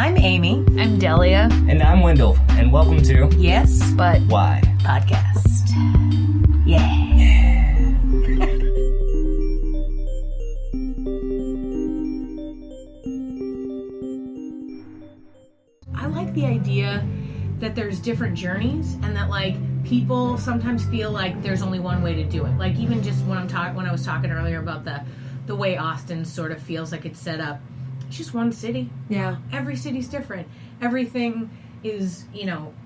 I'm Amy. I'm Delia. And I'm Wendell. And welcome to Yes, but Why Podcast. Yeah. I like the idea that there's different journeys and that like people sometimes feel like there's only one way to do it. Like even just when I was talking earlier about the way Austin sort of feels like it's set up. It's just one city. Yeah. Every city's different. Everything is,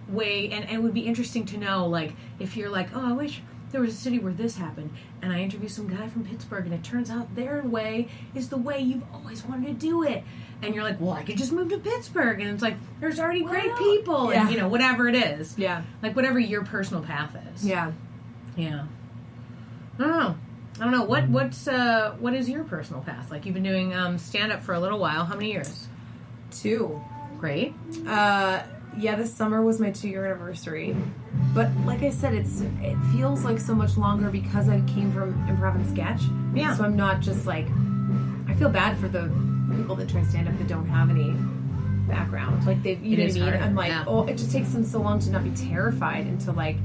way, and it would be interesting to know, like, if you're like, oh, I wish there was a city where this happened, and I interview some guy from Pittsburgh, and it turns out their way is the way you've always wanted to do it. And you're like, well, I could just move to Pittsburgh, and it's like, there's already great people, yeah. and, whatever it is. Yeah. Like, whatever your personal path is. Yeah. Yeah. I don't know. What is your personal path? Like, you've been doing stand-up for a little while. How many years? 2. Great. Yeah, this summer was my 2-year anniversary. But like I said, it feels like so much longer because I came from improv and sketch. Yeah. So I'm not just like, I feel bad for the people that try stand up that don't have any background. Like they've, you know what I mean? Harder. I'm like, yeah. oh, it just takes them so long to not be terrified and to like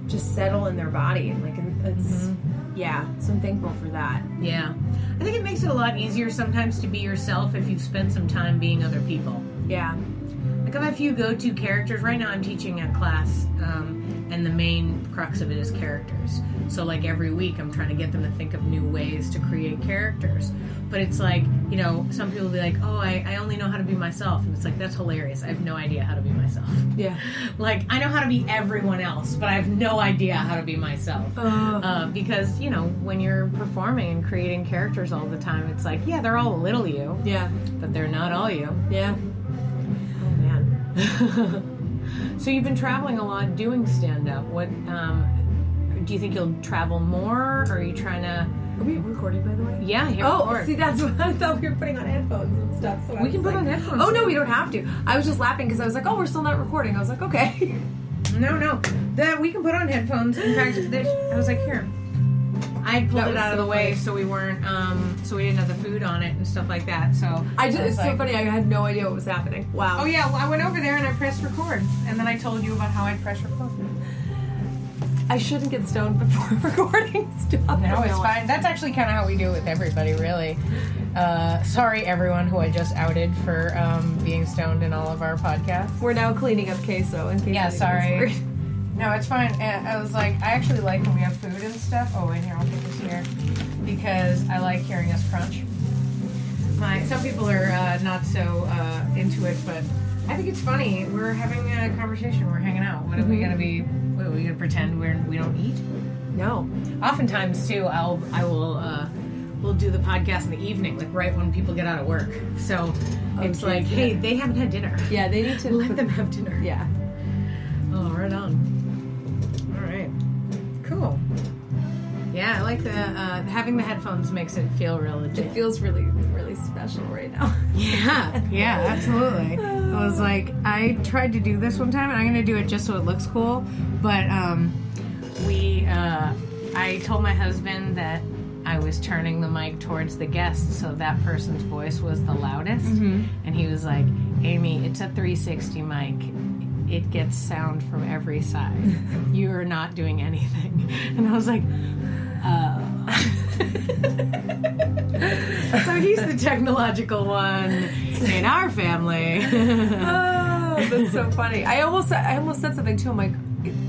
just settle in their body. And like, it's, yeah. So I'm thankful for that. Yeah. I think it makes it a lot easier sometimes to be yourself if you've spent some time being other people. Yeah. Like I have a few go-to characters. Right now I'm teaching a class, and the main crux of it is characters. So like every week I'm trying to get them to think of new ways to create characters. But it's like, some people will be like, oh, I only know how to be myself. And it's like, that's hilarious. I have no idea how to be myself. Yeah. Like, I know how to be everyone else, but I have no idea how to be myself. Because, when you're performing and creating characters all the time, it's like, yeah, they're all a little you. Yeah. But they're not all you. Yeah. Oh, man. So you've been traveling a lot doing stand-up. What, do you think you'll travel more, or are you trying to... Are we recording, by the way? Yeah, here. Oh, see, that's what I thought we were putting on headphones and stuff. So We can put on headphones. Oh, no, we don't have to. I was just laughing because I was like, oh, we're still not recording. I was like, okay. No. We can put on headphones. In fact, I was like, here. I pulled it out of the way so we weren't, so we didn't have the food on it and stuff like that. So It's so funny. I had no idea what was happening. Wow. Oh yeah, well, I went over there and I pressed record, and then I told you about how I press record. I shouldn't get stoned before recording stuff. No, it's fine. That's actually kind of how we do it with everybody, really. Sorry, everyone who I just outed for being stoned in all of our podcasts. We're now cleaning up queso in case. Yeah, sorry. No, it's fine. I was like, I actually like when we have food and stuff. Oh, wait, here, I'll put this here. Because I like hearing us crunch. Some people are not so into it, but I think it's funny. We're having a conversation. We're hanging out. What are we going to be... What, are we going to pretend we don't eat? No. Oftentimes, too, we'll do the podcast in the evening, like right when people get out of work. So it's like, hey, they haven't had dinner. Yeah, they need to... Let them have dinner. Yeah. Oh, right on. All right. Cool. Yeah, I like the having the headphones makes it feel real legit. It feels really, really special right now. Yeah, absolutely. I was like, I tried to do this one time, and I'm going to do it just so it looks cool. But I told my husband that I was turning the mic towards the guest so that person's voice was the loudest. Mm-hmm. And he was like, Amy, it's a 360 mic. It gets sound from every side. You are not doing anything. And I was like, oh. So he's the technological one in our family. Oh, that's so funny. I almost said something too. I'm like,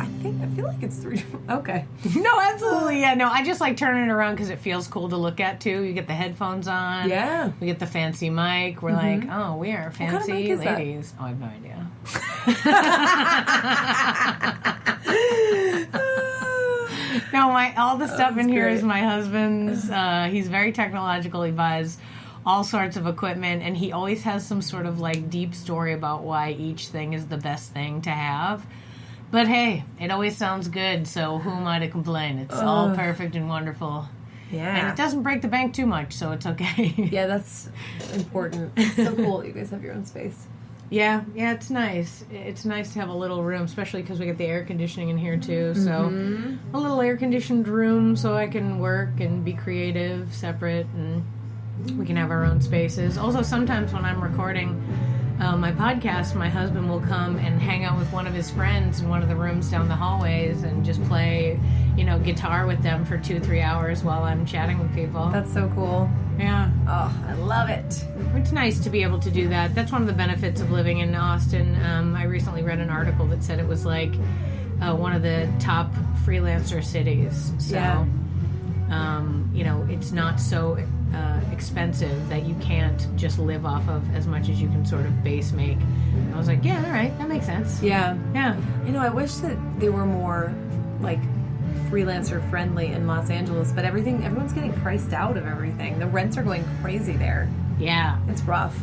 I feel like it's 3. Okay. No, absolutely. Yeah, no, I just like turning it around because it feels cool to look at too. You get the headphones on. Yeah. We get the fancy mic. We're like, oh, we are fancy what kind of mic is ladies. That? Oh, I have no idea. No, all the stuff in here is my husband's. He's very technological. He buys all sorts of equipment, and he always has some sort of like deep story about why each thing is the best thing to have. But hey, it always sounds good, so who am I to complain? It's all perfect and wonderful. Yeah. And it doesn't break the bank too much, so it's okay. Yeah, that's important. It's so cool that you guys have your own space. Yeah, it's nice. It's nice to have a little room, especially because we get the air conditioning in here too. So a little air conditioned room so I can work and be creative, separate, and we can have our own spaces. Also, sometimes when I'm recording my podcast, my husband will come and hang out with one of his friends in one of the rooms down the hallways and just play, guitar with them for 2-3 hours while I'm chatting with people. That's so cool. Yeah. Oh, I love it. It's nice to be able to do that. That's one of the benefits of living in Austin. I recently read an article that said it was like one of the top freelancer cities. So, Yeah. It's not so expensive that you can't just live off of as much as you can sort of base make. I was like, yeah, all right, that makes sense. Yeah. Yeah. I wish that they were more like freelancer friendly in Los Angeles, but everyone's getting priced out of everything. The rents are going crazy there. Yeah. It's rough.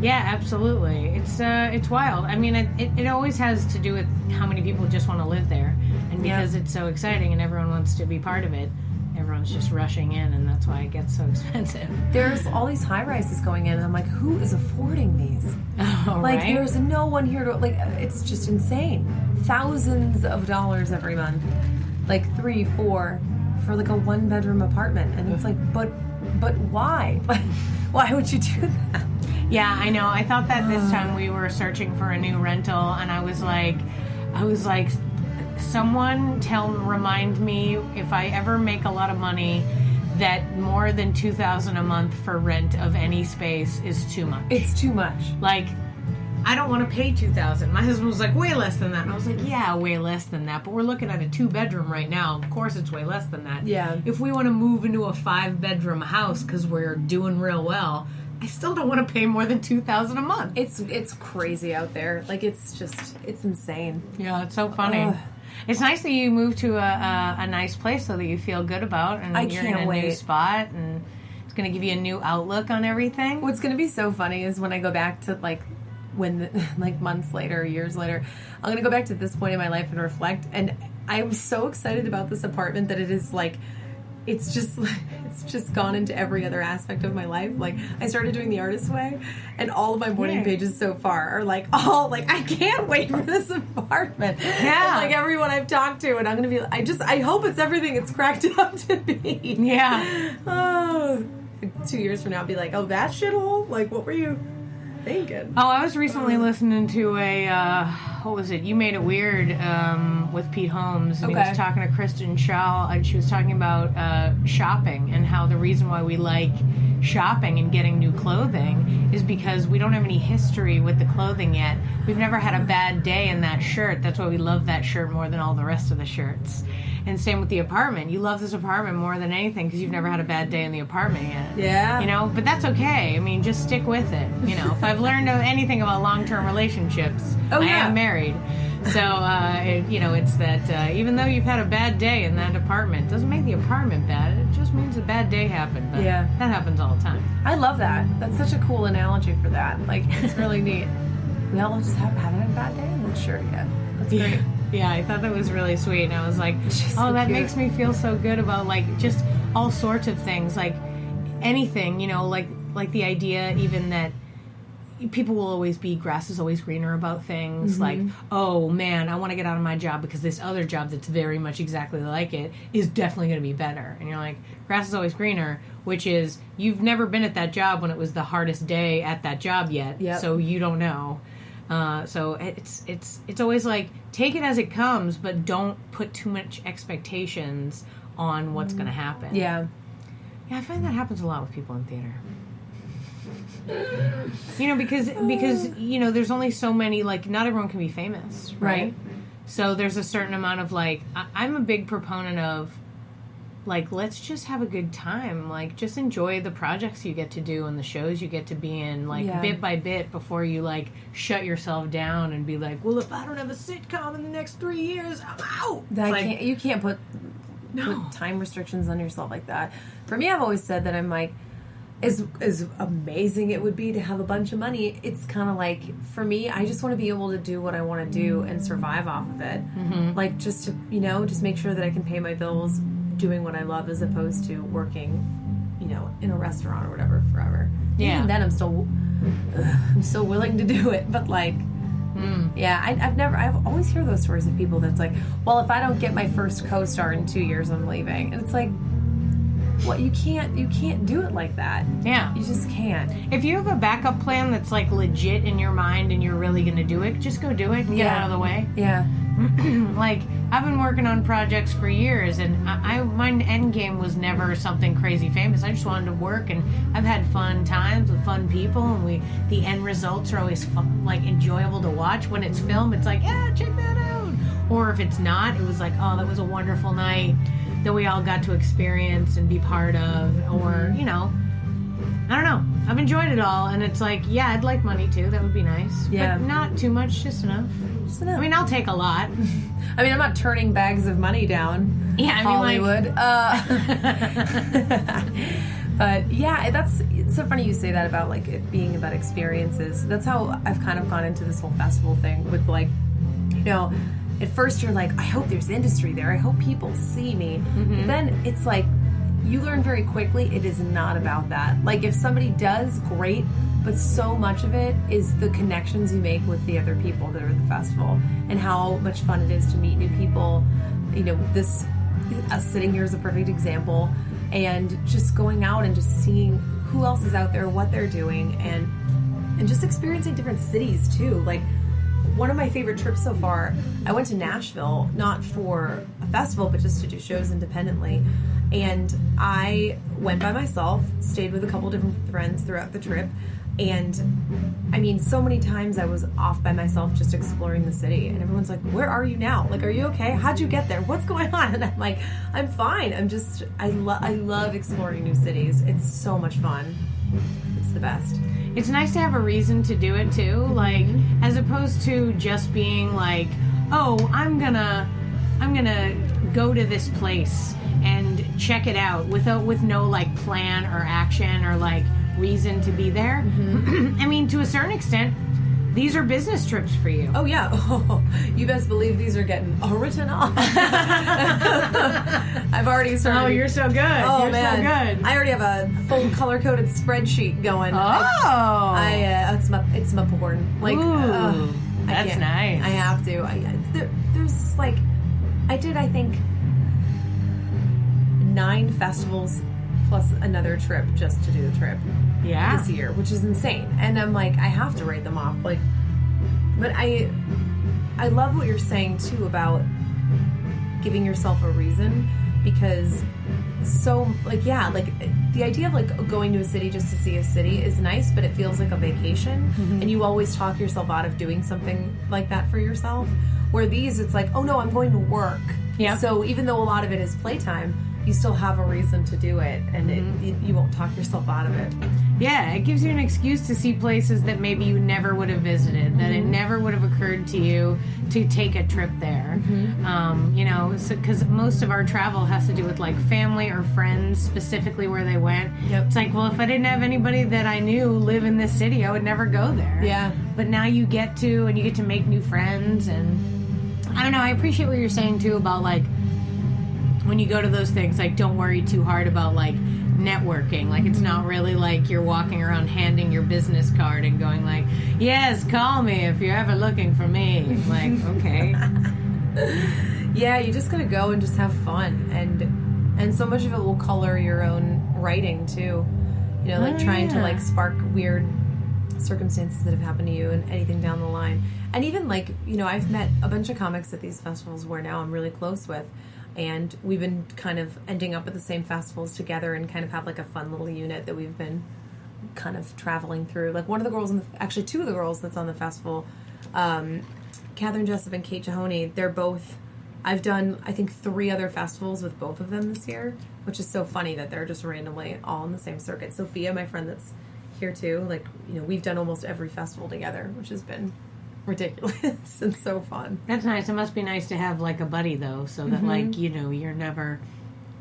Yeah, absolutely. It's wild. I mean, it always has to do with how many people just want to live there. And because it's so exciting and everyone wants to be part of it, everyone's just rushing in, and that's why it gets so expensive. There's all these high rises going in, and I'm like, who is affording these? Oh, Like, right? there's no one here to, like, it's just insane. Thousands of dollars every month. Like 3-4 for like a 1-bedroom apartment. And it's like, but why? Why would you do that? Yeah, I know. I thought that this time we were searching for a new rental, and I was like, someone remind me if I ever make a lot of money that more than $2,000 a month for rent of any space is too much. It's too much. Like, I don't want to pay $2,000. My husband was like, way less than that. And I was like, yeah, way less than that. But we're looking at a 2-bedroom right now. Of course it's way less than that. Yeah. If we want to move into a 5-bedroom house because we're doing real well, I still don't want to pay more than $2,000 a month. It's crazy out there. Like, it's insane. Yeah, it's so funny. Ugh. It's nice that you moved to a nice place so that you feel good about, and you're in a new wait. spot, and it's going to give you a new outlook on everything. What's going to be so funny is when I go back to, like, months later, years later, I'm going to go back to this point in my life and reflect, and I'm so excited about this apartment that it is, like, it's just gone into every other aspect of my life. Like, I started doing the artist way, and all of my morning pages so far are like, I can't wait for this apartment. Yeah. And, like, everyone I've talked to, and I'm gonna be, I hope it's everything it's cracked up to be. Yeah. Oh, 2 years from now, I'll be like, oh, that shithole? Like, what were you thinking? Oh, I was recently listening to what was it? You Made It Weird with Pete Holmes. And he was talking to Kristen Shaw, and she was talking about shopping and how the reason why we like shopping and getting new clothing is because we don't have any history with the clothing yet. We've never had a bad day in that shirt. That's why we love that shirt more than all the rest of the shirts. And same with the apartment. You love this apartment more than anything because you've never had a bad day in the apartment yet. Yeah. But that's okay. I mean, just stick with it. If I've learned anything about long-term relationships, I am married. So, it's that even though you've had a bad day in that apartment, it doesn't make the apartment bad. It just means a bad day happened. But that happens all the time. I love that. That's such a cool analogy for that. Like, it's really neat. We all just haven't had a bad day in that shirt yet. That's great. Yeah, I thought that was really sweet. And I was like, so that cute. makes me feel so good about, like, just all sorts of things. Like, anything, like the idea even that people will always be grass is always greener about things. Mm-hmm. Like, oh, man, I want to get out of my job because this other job that's very much exactly like it is definitely going to be better. And you're like, grass is always greener, which is you've never been at that job when it was the hardest day at that job yet. Yep. So you don't know. So it's always like, take it as it comes, but don't put too much expectations on what's going to happen. Yeah. Yeah, I find that happens a lot with people in theater. Because there's only so many, like, not everyone can be famous, right? So there's a certain amount of, like, I'm a big proponent of, like, let's just have a good time. Like, just enjoy the projects you get to do and the shows you get to be in, like, bit by bit before you, like, shut yourself down and be like, well, if I don't have a sitcom in the next 3 years, I'm out. You can't put time restrictions on yourself like that. For me, I've always said that I'm like, as amazing it would be to have a bunch of money, it's kind of like, for me, I just want to be able to do what I want to do and survive off of it. Mm-hmm. Like, just to, just make sure that I can pay my bills doing what I love as opposed to working, in a restaurant or whatever forever. Yeah. Even then, I'm still willing to do it. But, like, I've always heard those stories of people that's like, well, if I don't get my first co-star in 2 years, I'm leaving. And it's like, what you can't do it like that. Yeah. You just can't. If you have a backup plan that's like legit in your mind and you're really going to do it, just go do it and get out of the way. Yeah. Like, I've been working on projects for years, and my end game was never something crazy famous. I just wanted to work, and I've had fun times with fun people, and the end results are always fun, like enjoyable to watch. When it's filmed, it's like, yeah, check that out. Or if it's not, it was like, oh, that was a wonderful night that we all got to experience and be part of. Or, you know, I don't know. I've enjoyed it all, and it's like, yeah, I'd like money too. That would be nice. Yeah. But not too much, just enough. Just enough. I mean, I'll take a lot. I mean, I'm not turning bags of money down. Yeah, I mean, Hollywood. But yeah, it's so funny you say that about like it being about experiences. That's how I've kind of gone into this whole festival thing with like, you know, at first you're like, I hope there's industry there. I hope people see me. Mm-hmm. But then it's like, you learn very quickly it is not about that. Like if somebody does, great, but so much of it is the connections you make with the other people that are at the festival and how much fun it is to meet new people. You know, us sitting here is a perfect example, and just going out and just seeing who else is out there, what they're doing, and just experiencing different cities too. Like one of my favorite trips so far, I went to Nashville, not for a festival, but just to do shows independently. And I went by myself, stayed with a couple different friends throughout the trip. And I mean, so many times I was off by myself just exploring the city. And everyone's like, where are you now? Like, are you okay? How'd you get there? What's going on? And I'm like, I'm fine. I love exploring new cities. It's so much fun. It's the best. It's nice to have a reason to do it too. Like, as opposed to just being like, oh, I'm gonna go to this place and check it out with no like plan or action or like reason to be there. Mm-hmm. I mean, to a certain extent, these are business trips for you. Oh yeah, you best believe these are getting written off. I've already started. Oh, you're so good. Oh you're man, so good. I already have a full color-coded spreadsheet going. Oh, it's my porn. Like, ooh, that's nice. I have to. There's like, I think 9 festivals plus another trip just to do the trip. Yeah. This year, which is insane. And I'm like, I have to write them off. Like, but I love what you're saying too about giving yourself a reason, because so like, yeah, like the idea of like going to a city just to see a city is nice, but it feels like a vacation. Mm-hmm. And you always talk yourself out of doing something like that for yourself. Where these, it's like, oh no, I'm going to work. Yeah. So even though a lot of it is playtime, you still have a reason to do it, and you won't talk yourself out of it. Yeah, it gives you an excuse to see places that maybe you never would have visited, that it never would have occurred to you to take a trip there. Mm-hmm. You know, because most of our travel has to do with like family or friends, specifically where they went. Yep. It's like, well, if I didn't have anybody that I knew live in this city, I would never go there. Yeah. But now you get to, and you get to make new friends, and I don't know, I appreciate what you're saying too about like, when you go to those things, like, don't worry too hard about, like, networking. Like, it's not really like you're walking around handing your business card and going, like, yes, call me if you're ever looking for me. Like, okay. Yeah, you just gotta go and just have fun. And so much of it will color your own writing, too. You know, like, trying to, like, spark weird circumstances that have happened to you and anything down the line. And even, like, you know, I've met a bunch of comics at these festivals where now I'm really close with. And we've been kind of ending up at the same festivals together and kind of have like a fun little unit that we've been kind of traveling through. Like one of the girls, actually 2 of the girls that's on the festival, Catherine Jessup and Kate Chahoney, they're both, I've done, I think 3 other festivals with both of them this year, which is so funny that they're just randomly all in the same circuit. Sophia, my friend that's here too, like, you know, we've done almost every festival together, which has been ridiculous and so fun. That's nice. It must be nice to have like a buddy though, so that like, you know, you're never,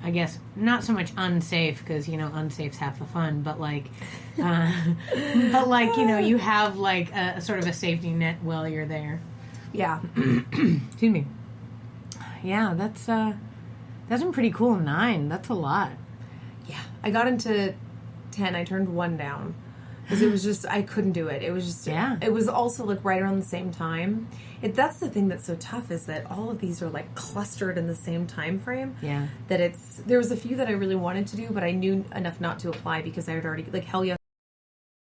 I guess, not so much unsafe, because, you know, unsafe's half the fun, but like but like, you know, you have like a sort of a safety net while you're there. Yeah. Excuse me. Yeah, that's been pretty cool. 9, that's a lot. Yeah, I got into 10. I turned 1 down, because it was just, I couldn't do it. It was just, Yeah. it was also like right around the same time. That's the thing that's so tough, is that all of these are like clustered in the same time frame. Yeah. That there was a few that I really wanted to do, but I knew enough not to apply because I had already, like Hell Yes